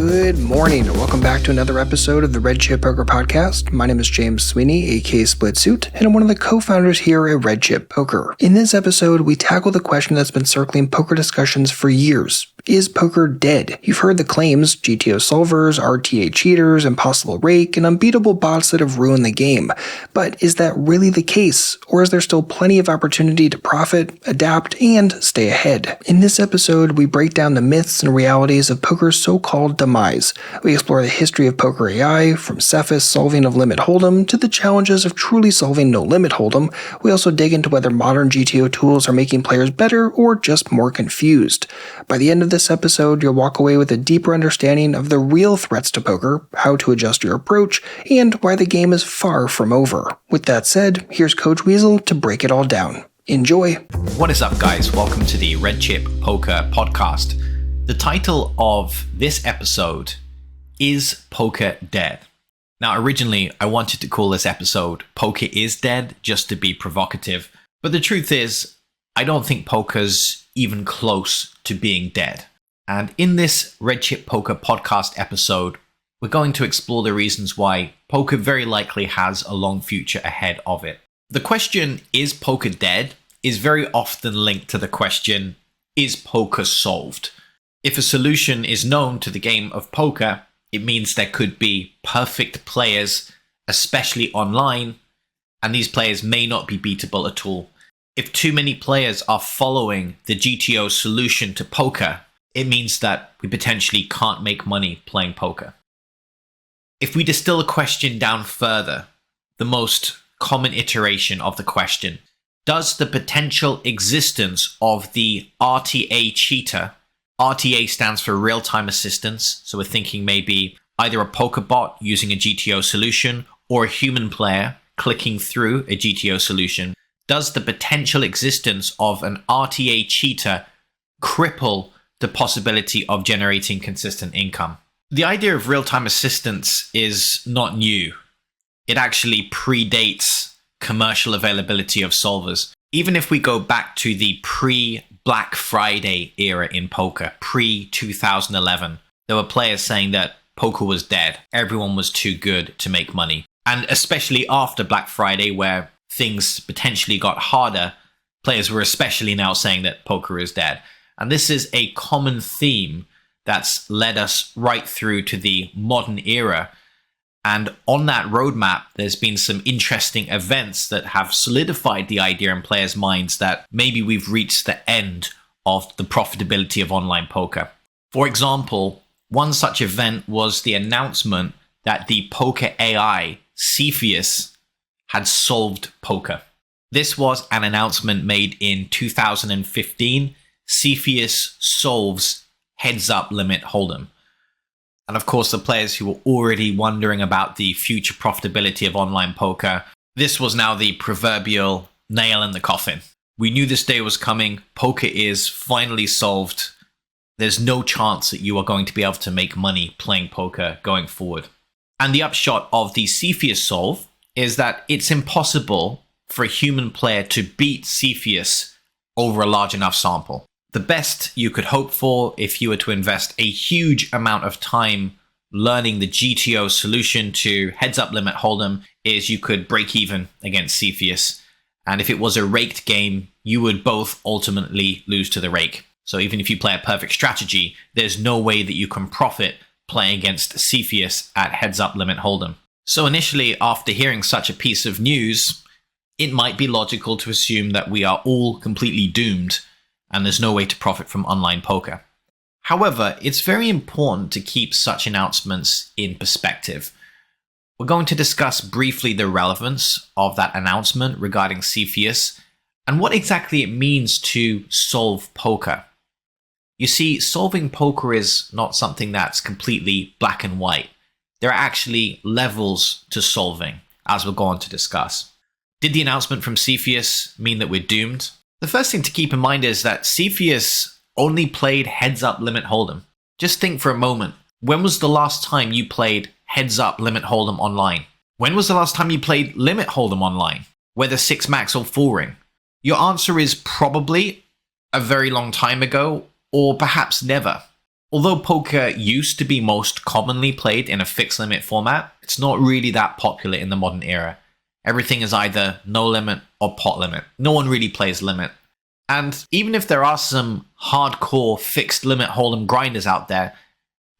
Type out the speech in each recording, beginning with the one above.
Good morning, and welcome back to another episode of the Red Chip Poker Podcast. My name is James Sweeney, aka Split Suit, and I'm one of the co-founders here at Red Chip Poker. In this episode, we tackle the question that's been circling poker discussions for years. Is poker dead? You've heard the claims, GTO solvers, RTA cheaters, impossible rake, and unbeatable bots that have ruined the game. But is that really the case? Or is there still plenty of opportunity to profit, adapt, and stay ahead? In this episode, we break down the myths and realities of poker's so-called demise. We explore the history of poker AI, from Cepheus solving of limit hold'em to the challenges of truly solving no limit hold'em. We also dig into whether modern GTO tools are making players better or just more confused. By the end of this episode, you'll walk away with a deeper understanding of the real threats to poker, how to adjust your approach, and why the game is far from over. With that said, here's Coach Weasel to break it all down. Enjoy! What is up, guys? Welcome to the Red Chip Poker Podcast. The title of this episode is Poker Dead. Now, originally, I wanted to call this episode Poker is Dead, just to be provocative. But the truth is, I don't think poker's even close to being dead. And in this Red Chip Poker Podcast episode, we're going to explore the reasons why poker very likely has a long future ahead of it. The question, is poker dead, is very often linked to the question, is poker solved? If a solution is known to the game of poker, it means there could be perfect players, especially online, and these players may not be beatable at all. If too many players are following the GTO solution to poker, it means that we potentially can't make money playing poker. If we distill a question down further, the most common iteration of the question, does the potential existence of the RTA cheater, RTA stands for real-time assistance, so we're thinking maybe either a poker bot using a GTO solution or a human player clicking through a GTO solution, does the potential existence of an RTA cheater cripple the possibility of generating consistent income? The idea of real-time assistance is not new. It actually predates commercial availability of solvers. Even if we go back to the pre-Black Friday era in poker, pre-2011, there were players saying that poker was dead. Everyone was too good to make money. And especially after Black Friday, where things potentially got harder, players were especially now saying that poker is dead. And this is a common theme that's led us right through to the modern era. And on that roadmap, there's been some interesting events that have solidified the idea in players' minds that maybe we've reached the end of the profitability of online poker. For example, one such event was the announcement that the poker AI, Cepheus, had solved poker. This was an announcement made in 2015. Cepheus solves heads-up limit hold'em. And of course, the players who were already wondering about the future profitability of online poker, this was now the proverbial nail in the coffin. We knew this day was coming. Poker is finally solved. There's no chance that you are going to be able to make money playing poker going forward. And the upshot of the Cepheus solve is that it's impossible for a human player to beat Cepheus over a large enough sample. The best you could hope for if you were to invest a huge amount of time learning the GTO solution to heads-up limit hold'em is you could break even against Cepheus. And if it was a raked game, you would both ultimately lose to the rake. So even if you play a perfect strategy, there's no way that you can profit playing against Cepheus at heads-up limit hold'em. So initially, after hearing such a piece of news, it might be logical to assume that we are all completely doomed and there's no way to profit from online poker. However, it's very important to keep such announcements in perspective. We're going to discuss briefly the relevance of that announcement regarding Cepheus and what exactly it means to solve poker. You see, solving poker is not something that's completely black and white. There are actually levels to solving, as we'll go on to discuss. Did the announcement from Cepheus mean that we're doomed? The first thing to keep in mind is that Cepheus only played heads-up limit hold'em. Just think for a moment. When was the last time you played heads-up limit hold'em online? When was the last time you played limit hold'em online, whether 6 max or 4 ring? Your answer is probably a very long time ago, or perhaps never. Although poker used to be most commonly played in a fixed limit format, it's not really that popular in the modern era. Everything is either no limit or pot limit. No one really plays limit. And even if there are some hardcore fixed limit hold'em grinders out there,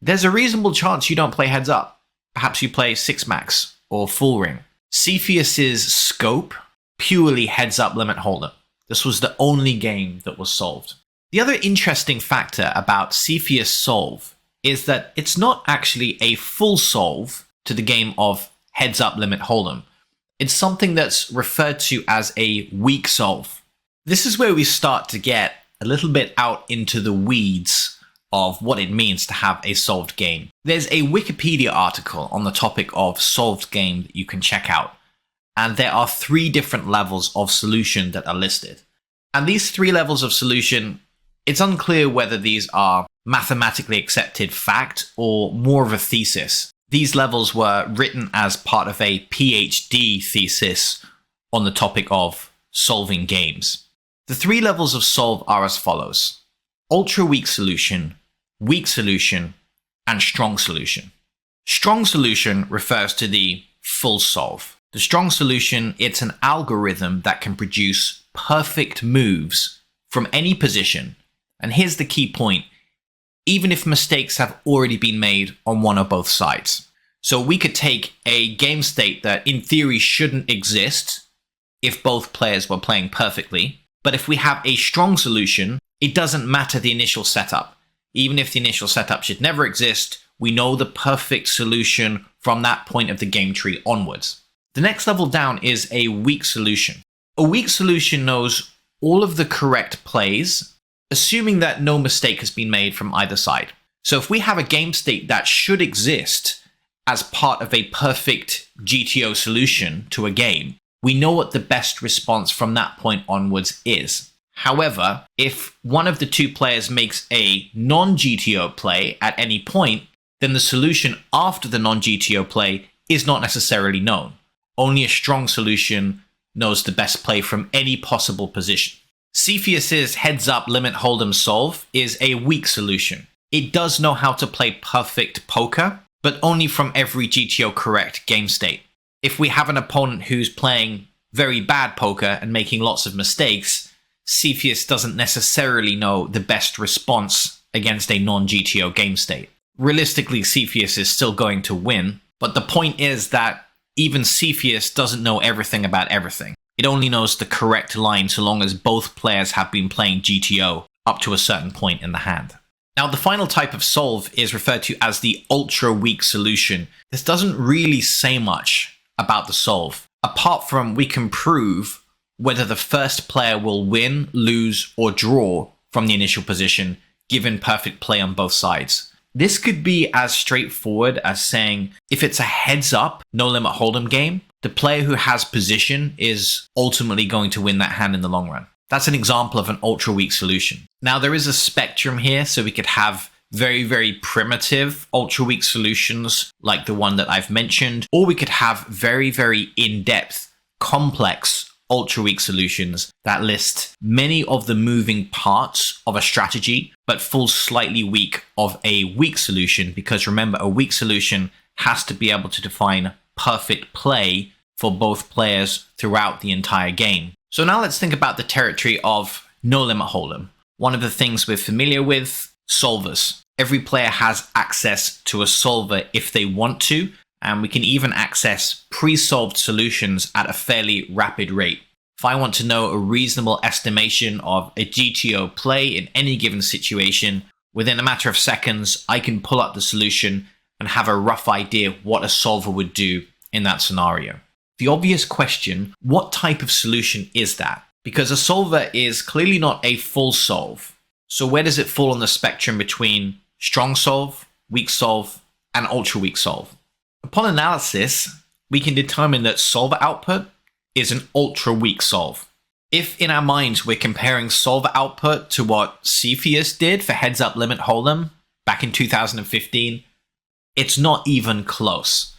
there's a reasonable chance you don't play heads up. Perhaps you play six max or full ring. Cepheus's scope, purely heads up limit hold'em. This was the only game that was solved. The other interesting factor about Cepheus solve is that it's not actually a full solve to the game of heads up limit hold'em. It's something that's referred to as a weak solve. This is where we start to get a little bit out into the weeds of what it means to have a solved game. There's a Wikipedia article on the topic of solved game that you can check out. And there are 3 different levels of solution that are listed. And these 3 levels of solution, it's unclear whether these are mathematically accepted fact or more of a thesis. These levels were written as part of a PhD thesis on the topic of solving games. The 3 levels of solve are as follows: ultra weak solution, and strong solution. Strong solution refers to the full solve. The strong solution, it's an algorithm that can produce perfect moves from any position. And here's the key point: even if mistakes have already been made on one or both sides. So we could take a game state that in theory shouldn't exist if both players were playing perfectly. But if we have a strong solution, it doesn't matter the initial setup. Even if the initial setup should never exist, we know the perfect solution from that point of the game tree onwards. The next level down is a weak solution. A weak solution knows all of the correct plays, assuming that no mistake has been made from either side. So if we have a game state that should exist as part of a perfect GTO solution to a game, we know what the best response from that point onwards is. However, if one of the 2 players makes a non-GTO play at any point, then the solution after the non-GTO play is not necessarily known. Only a strong solution knows the best play from any possible position. Cepheus's heads up limit hold'em solve is a weak solution. It does know how to play perfect poker, but only from every GTO correct game state. If we have an opponent who's playing very bad poker and making lots of mistakes, Cepheus doesn't necessarily know the best response against a non-GTO game state. Realistically, Cepheus is still going to win, but the point is that even Cepheus doesn't know everything about everything. It only knows the correct line so long as both players have been playing GTO up to a certain point in the hand. Now, the final type of solve is referred to as the ultra weak solution. This doesn't really say much about the solve, apart from we can prove whether the first player will win, lose, or draw from the initial position, given perfect play on both sides. This could be as straightforward as saying, if it's a heads up, no limit hold'em game, the player who has position is ultimately going to win that hand in the long run. That's an example of an ultra weak solution. Now, there is a spectrum here, so we could have very, very primitive ultra weak solutions like the one that I've mentioned, or we could have very, very in-depth, complex ultra weak solutions that list many of the moving parts of a strategy, but fall slightly weak of a weak solution, because remember, a weak solution has to be able to define perfect play for both players throughout the entire game. So now let's think about the territory of no limit hold'em. One of the things we're familiar with, solvers. Every player has access to a solver if they want to, and we can even access pre-solved solutions at a fairly rapid rate. If I want to know a reasonable estimation of a GTO play in any given situation, within a matter of seconds, I can pull up the solution and have a rough idea what a solver would do in that scenario. The obvious question, what type of solution is that? Because a solver is clearly not a full solve. So where does it fall on the spectrum between strong solve, weak solve, and ultra weak solve? Upon analysis, we can determine that solver output is an ultra weak solve. If in our minds we're comparing solver output to what Cepheus did for heads up limit hold'em back in 2015, it's not even close.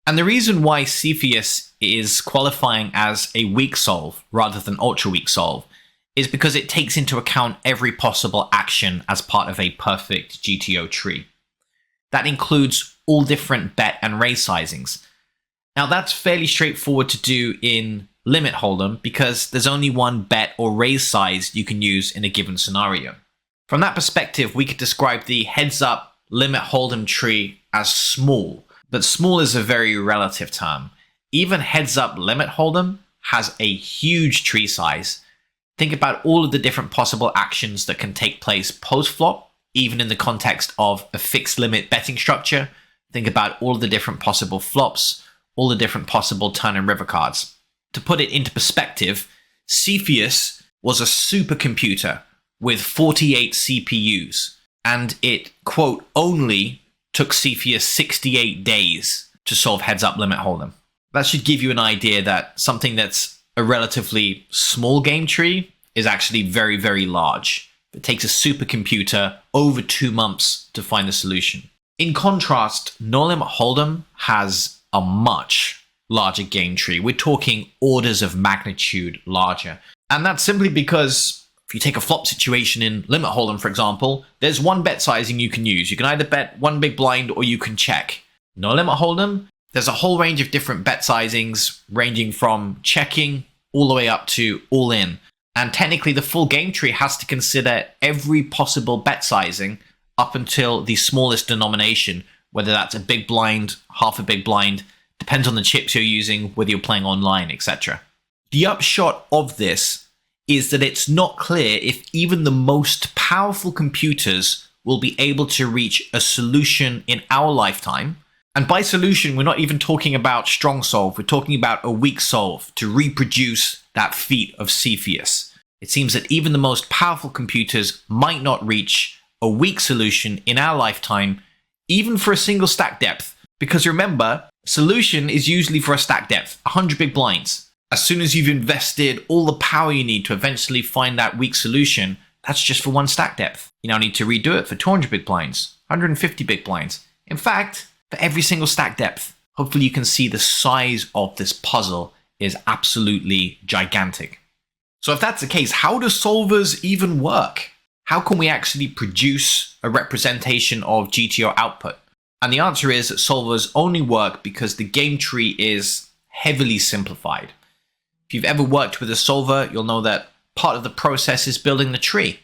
And the reason why Cepheus is qualifying as a weak solve rather than ultra weak solve is because it takes into account every possible action as part of a perfect GTO tree. That includes all different bet and raise sizings. Now that's fairly straightforward to do in limit hold'em because there's only one bet or raise size you can use in a given scenario. From that perspective, we could describe the heads up limit hold'em tree as small, but small is a very relative term. Even heads up limit hold'em has a huge tree size. Think about all of the different possible actions that can take place post-flop, even in the context of a fixed limit betting structure. Think about all of the different possible flops, all the different possible turn and river cards. To put it into perspective, Cepheus was a supercomputer with 48 CPUs, and it, quote, only took Cepheus 68 days to solve heads up limit hold'em. That should give you an idea that something that's a relatively small game tree is actually very, very large. It takes a supercomputer over 2 months to find the solution. In contrast, no limit hold'em has a much larger game tree. We're talking orders of magnitude larger. And that's simply because if you take a flop situation in limit hold'em, for example, there's one bet sizing you can use. You can either bet one big blind or you can check. No limit hold'em, there's a whole range of different bet sizings ranging from checking all the way up to all in. And technically the full game tree has to consider every possible bet sizing up until the smallest denomination, whether that's a big blind, half a big blind, depends on the chips you're using, whether you're playing online, etc. The upshot of this is that it's not clear if even the most powerful computers will be able to reach a solution in our lifetime. And by solution, we're not even talking about strong solve. We're talking about a weak solve to reproduce that feat of Cepheus. It seems that even the most powerful computers might not reach a weak solution in our lifetime, even for a single stack depth. Because remember, solution is usually for a stack depth, 100 big blinds. As soon as you've invested all the power you need to eventually find that weak solution, that's just for one stack depth. You now need to redo it for 200 big blinds, 150 big blinds. In fact, for every single stack depth. Hopefully you can see the size of this puzzle is absolutely gigantic. So if that's the case, how do solvers even work? How can we actually produce a representation of GTO output? And the answer is that solvers only work because the game tree is heavily simplified. If you've ever worked with a solver, you'll know that part of the process is building the tree.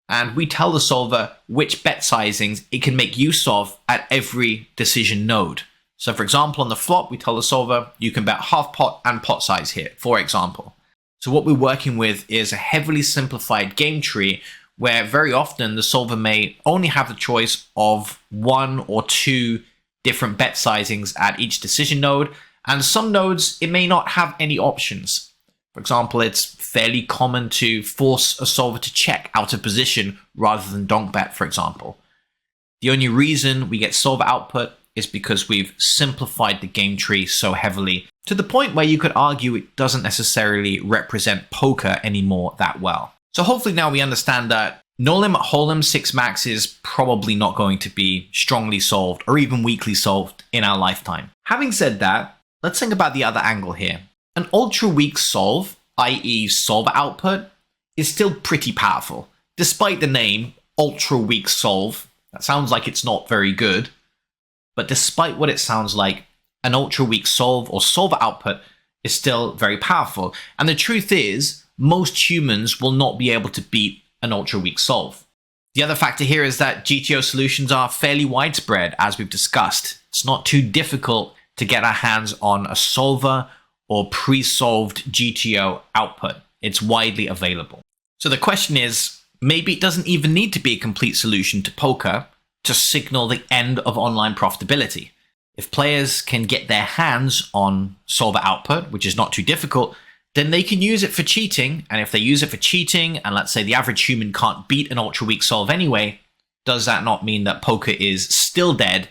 And we tell the solver which bet sizings it can make use of at every decision node. So for example, on the flop, we tell the solver you can bet half pot and pot size here, for example. So what we're working with is a heavily simplified game tree where very often the solver may only have the choice of 1 or 2 different bet sizings at each decision node. And some nodes, it may not have any options. For example, it's fairly common to force a solver to check out of position rather than donk bet, for example. The only reason we get solver output is because we've simplified the game tree so heavily to the point where you could argue it doesn't necessarily represent poker anymore that well. So hopefully now we understand that no limit hold'em 6 max is probably not going to be strongly solved or even weakly solved in our lifetime. Having said that, let's think about the other angle here. An ultra weak solve, i.e. solver output, is still pretty powerful. Despite the name, ultra weak solve, that sounds like it's not very good. But despite what it sounds like, an ultra weak solve or solver output is still very powerful. And the truth is, most humans will not be able to beat an ultra weak solve. The other factor here is that GTO solutions are fairly widespread, as we've discussed. It's not too difficult to get our hands on a solver or pre-solved GTO output. It's widely available. So the question is, maybe it doesn't even need to be a complete solution to poker to signal the end of online profitability. If players can get their hands on solver output, which is not too difficult, then they can use it for cheating. And if they use it for cheating, and let's say the average human can't beat an ultra weak solve anyway, does that not mean that poker is still dead,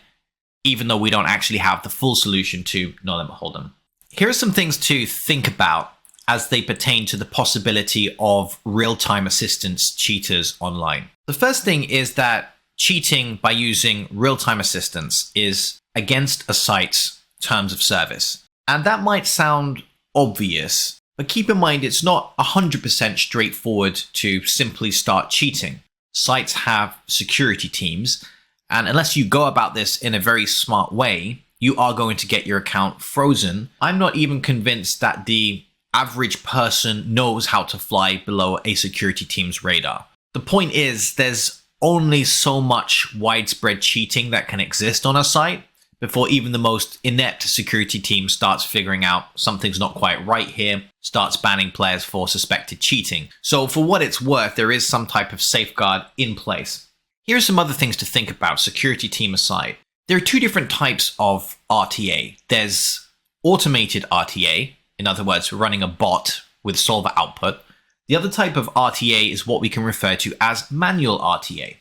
even though we don't actually have the full solution to no limit hold'em? Here are some things to think about as they pertain to the possibility of real-time assistance cheaters online. The first thing is that cheating by using real-time assistance is against a site's terms of service. And that might sound obvious, But keep in mind, it's not 100% straightforward to simply start cheating. Sites have security teams, and unless you go about this in a very smart way, you are going to get your account frozen. I'm not even convinced that the average person knows how to fly below a security team's radar. The point is, there's only so much widespread cheating that can exist on a site before even the most inept security team starts figuring out something's not quite right here, starts banning players for suspected cheating. So for what it's worth, there is some type of safeguard in place. Here are some other things to think about, security team aside. There are two different types of RTA. There's automated RTA, in other words, running a bot with solver output. The other type of RTA is what we can refer to as manual RTA.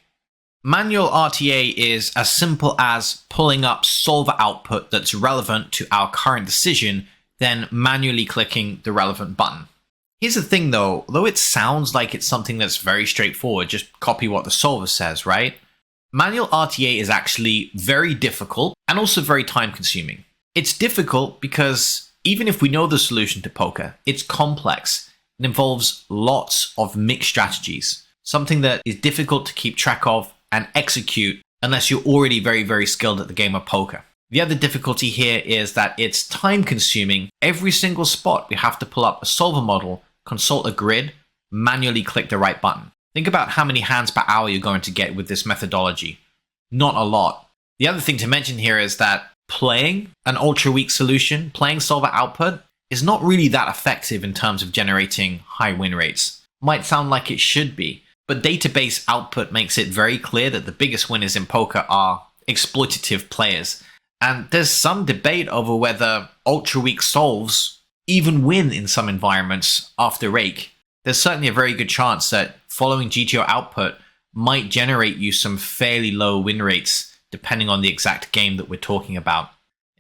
Manual RTA is as simple as pulling up solver output that's relevant to our current decision, then manually clicking the relevant button. Here's the thing though it sounds like it's something that's very straightforward, just copy what the solver says, right? Manual RTA is actually very difficult and also very time consuming. It's difficult because even if we know the solution to poker, it's complex. It involves lots of mixed strategies, something that is difficult to keep track of and execute unless you're already very, very skilled at the game of poker. The other difficulty here is that it's time consuming. Every single spot we have to pull up a solver model, consult a grid, manually click the right button. Think about how many hands per hour you're going to get with this methodology. Not a lot. The other thing to mention here is that playing an ultra weak solution, playing solver output, is not really that effective in terms of generating high win rates. Might sound like it should be, but database output makes it very clear that the biggest winners in poker are exploitative players. And there's some debate over whether ultra weak solves even win in some environments after rake. There's certainly a very good chance that following GTO output might generate you some fairly low win rates depending on the exact game that we're talking about.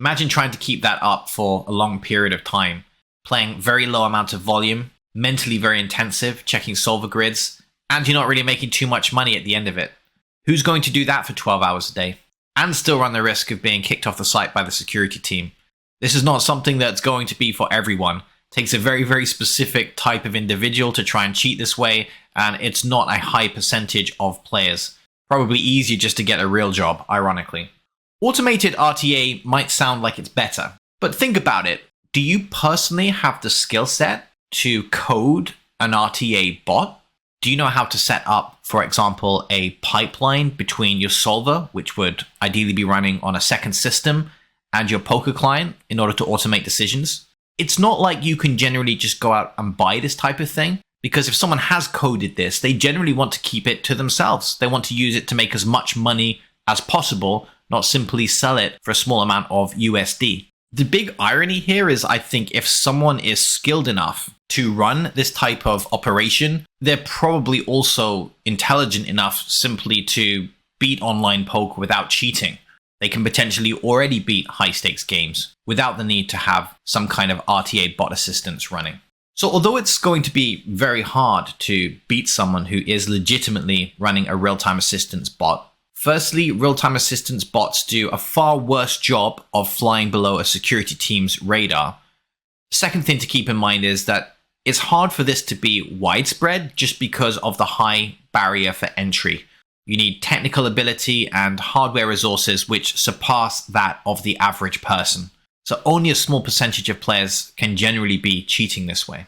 Imagine trying to keep that up for a long period of time, playing very low amounts of volume, mentally very intensive, checking solver grids, and you're not really making too much money at the end of it. Who's going to do that for 12 hours a day? And still run the risk of being kicked off the site by the security team. This is not something that's going to be for everyone. It takes a very, very specific type of individual to try and cheat this way, and it's not a high percentage of players. Probably easier just to get a real job, ironically. Automated RTA might sound like it's better, but think about it. Do you personally have the skill set to code an RTA bot? Do you know how to set up, for example, a pipeline between your solver, which would ideally be running on a second system, and your poker client in order to automate decisions? It's not like you can generally just go out and buy this type of thing, because if someone has coded this, they generally want to keep it to themselves. They want to use it to make as much money as possible, not simply sell it for a small amount of USD. The big irony here is, I think, if someone is skilled enough to run this type of operation, they're probably also intelligent enough simply to beat online poker without cheating. They can potentially already beat high stakes games without the need to have some kind of RTA bot assistance running. So although it's going to be very hard to beat someone who is legitimately running a real-time assistance bot, firstly, real-time assistance bots do a far worse job of flying below a security team's radar. Second thing to keep in mind is that it's hard for this to be widespread just because of the high barrier for entry. You need technical ability and hardware resources which surpass that of the average person. So only a small percentage of players can generally be cheating this way.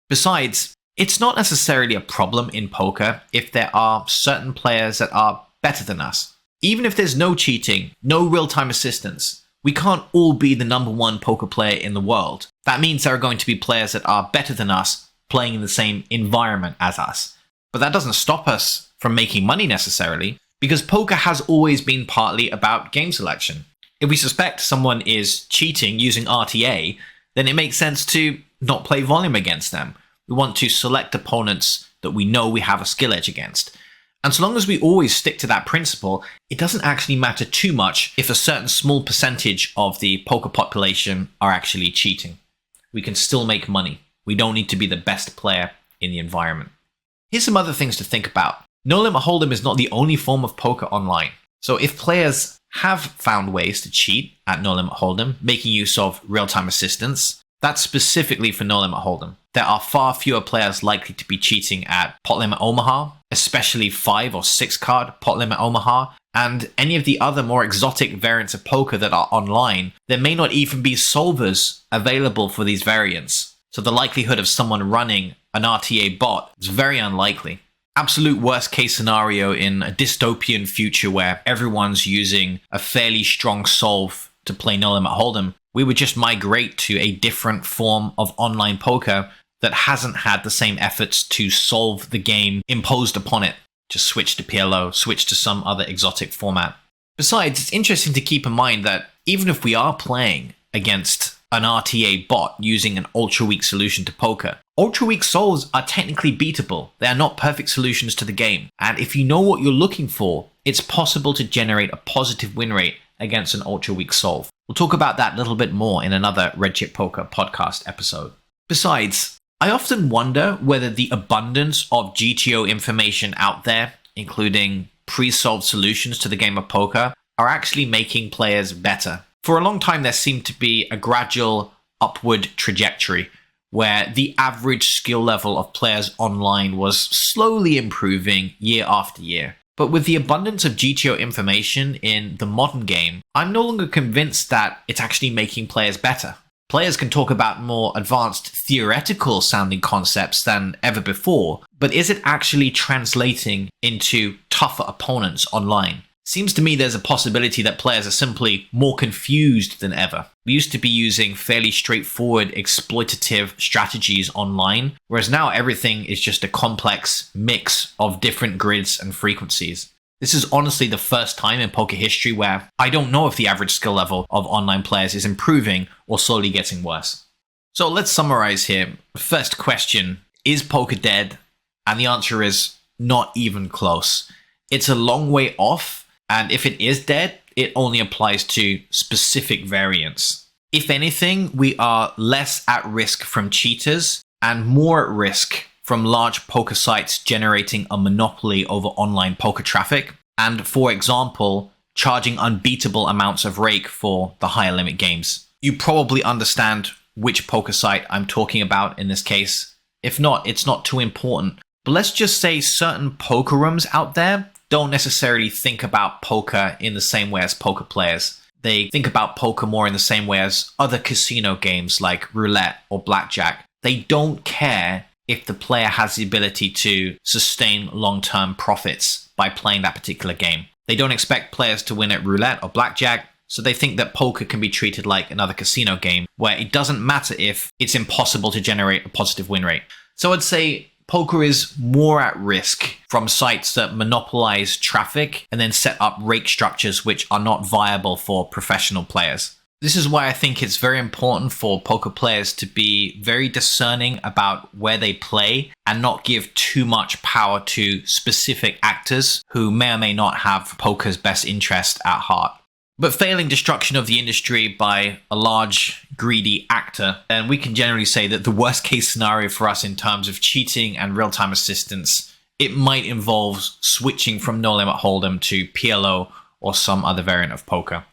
Besides, it's not necessarily a problem in poker if there are certain players that are better than us. Even if there's no cheating, no real-time assistance, we can't all be the number one poker player in the world. That means there are going to be players that are better than us playing in the same environment as us. But that doesn't stop us from making money necessarily, because poker has always been partly about game selection. If we suspect someone is cheating using RTA, then it makes sense to not play volume against them. We want to select opponents that we know we have a skill edge against. And so long as we always stick to that principle, it doesn't actually matter too much if a certain small percentage of the poker population are actually cheating. We can still make money. We don't need to be the best player in the environment. Here's some other things to think about. No Limit Hold'em is not the only form of poker online. So if players have found ways to cheat at No Limit Hold'em, making use of real-time assistance, That's specifically for No Limit Hold'em. There are far fewer players likely to be cheating at Pot Limit Omaha, especially 5 or 6 card Pot Limit Omaha, and any of the other more exotic variants of poker that are online. There may not even be solvers available for these variants, so the likelihood of someone running an RTA bot is very unlikely. Absolute worst case scenario in a dystopian future where everyone's using a fairly strong solve to play No Limit Hold'em, we would just migrate to a different form of online poker that hasn't had the same efforts to solve the game imposed upon it. Just switch to PLO, switch to some other exotic format. Besides, it's interesting to keep in mind that even if we are playing against an RTA bot using an ultra-weak solution to poker, ultra-weak solves are technically beatable. They are not perfect solutions to the game. And if you know what you're looking for, it's possible to generate a positive win rate against an ultra-weak solve. We'll talk about that a little bit more in another Red Chip Poker podcast episode. Besides, I often wonder whether the abundance of GTO information out there, including pre-solved solutions to the game of poker, are actually making players better. For a long time, there seemed to be a gradual upward trajectory where the average skill level of players online was slowly improving year after year. But with the abundance of GTO information in the modern game, I'm no longer convinced that it's actually making players better. Players can talk about more advanced theoretical sounding concepts than ever before, but is it actually translating into tougher opponents online? Seems to me there's a possibility that players are simply more confused than ever. We used to be using fairly straightforward exploitative strategies online, whereas now everything is just a complex mix of different grids and frequencies. This is honestly the first time in poker history where I don't know if the average skill level of online players is improving or slowly getting worse. So let's summarize here. First question, is poker dead? And the answer is not even close. It's a long way off. And if it is dead, it only applies to specific variants. If anything, we are less at risk from cheaters and more at risk from large poker sites generating a monopoly over online poker traffic, and, for example, charging unbeatable amounts of rake for the higher limit games. You probably understand which poker site I'm talking about in this case. If not, it's not too important. But let's just say certain poker rooms out there don't necessarily think about poker in the same way as poker players. They think about poker more in the same way as other casino games like roulette or blackjack. They don't care if the player has the ability to sustain long-term profits by playing that particular game. They don't expect players to win at roulette or blackjack, so they think that poker can be treated like another casino game where it doesn't matter if it's impossible to generate a positive win rate. So I'd say poker is more at risk from sites that monopolize traffic and then set up rake structures which are not viable for professional players. This is why I think it's very important for poker players to be very discerning about where they play and not give too much power to specific actors who may or may not have poker's best interest at heart. But failing destruction of the industry by a large, greedy actor, then we can generally say that the worst case scenario for us in terms of cheating and real-time assistance, it might involve switching from No Limit Hold'em to PLO or some other variant of poker.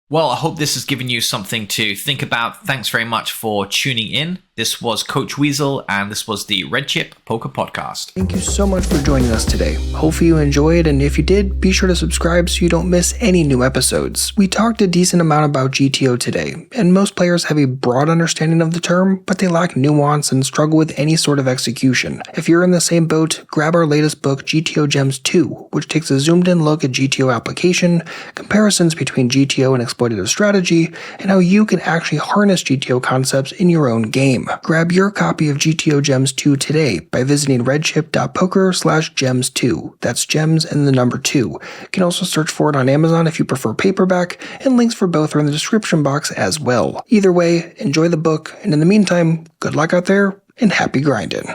Well, I hope this has given you something to think about. Thanks very much for tuning in. This was Coach Weasel, and this was the Red Chip Poker Podcast. Thank you so much for joining us today. Hopefully you enjoyed, and if you did, be sure to subscribe so you don't miss any new episodes. We talked a decent amount about GTO today, and most players have a broad understanding of the term, but they lack nuance and struggle with any sort of execution. If you're in the same boat, grab our latest book, GTO Gems 2, which takes a zoomed-in look at GTO application, comparisons between GTO and exploitative strategy, and how you can actually harness GTO concepts in your own game. Grab your copy of GTO Gems 2 today by visiting redchip.poker/gems2. That's gems and the number 2. You can also search for it on Amazon if you prefer paperback, and links for both are in the description box as well. Either way, enjoy the book, and in the meantime, good luck out there and happy grinding.